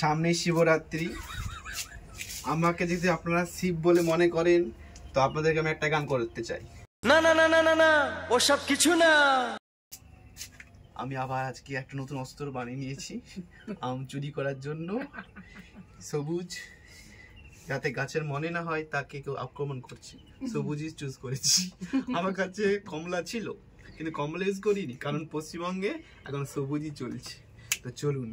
সামনে শিবরাত্রি। আমাকে যদি আপনারা শিব বলে মনে করেন তো আপনাদেরকে আমি একটা গান করতে চাই। না না না না না না, ওসব কিছু না। আমি আবার আজকে একটা নতুন অস্ত্র বানিয়ে নিয়েছি আম চুরি করার জন্য। সবুজ, যাতে গাছের মনে না হয় তাকে কেউ আক্রমণ করছে, সবুজই চুজ করেছি। আমার কাছে কমলা ছিল কিন্তু কমলা ইউজ করিনি, কারণ পশ্চিমবঙ্গে এখন সবুজই চলছে। তো চলুন।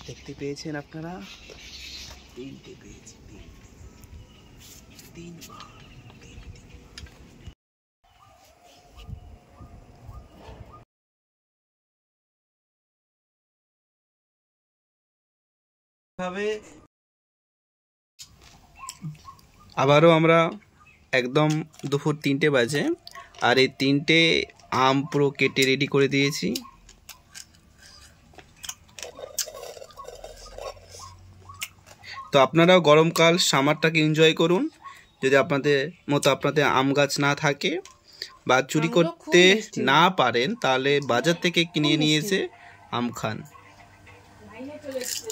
দেখতে পেয়েছেন আপনারা, তিনটে পেয়েছি, তিনবার। আবারও আমরা একদম দুপুর 3টে বাজে, আর এই 3টে আম পুরো কেটে রেডি করে দিয়েছি। তো আপনারাও গরমকাল সামারটাকে এনজয় করুন। যদি আপনাদের মতো আপনাদের আম গাছ না থাকে বা চুরি করতে না পারেন, তাহলে বাজার থেকে কিনে নিয়ে এসে আম খান।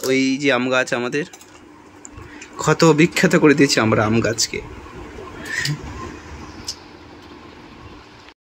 ওই যে আম গাছ আমাদের কত বিখ্যাত করে দিয়েছি আমরা আম গাছকে।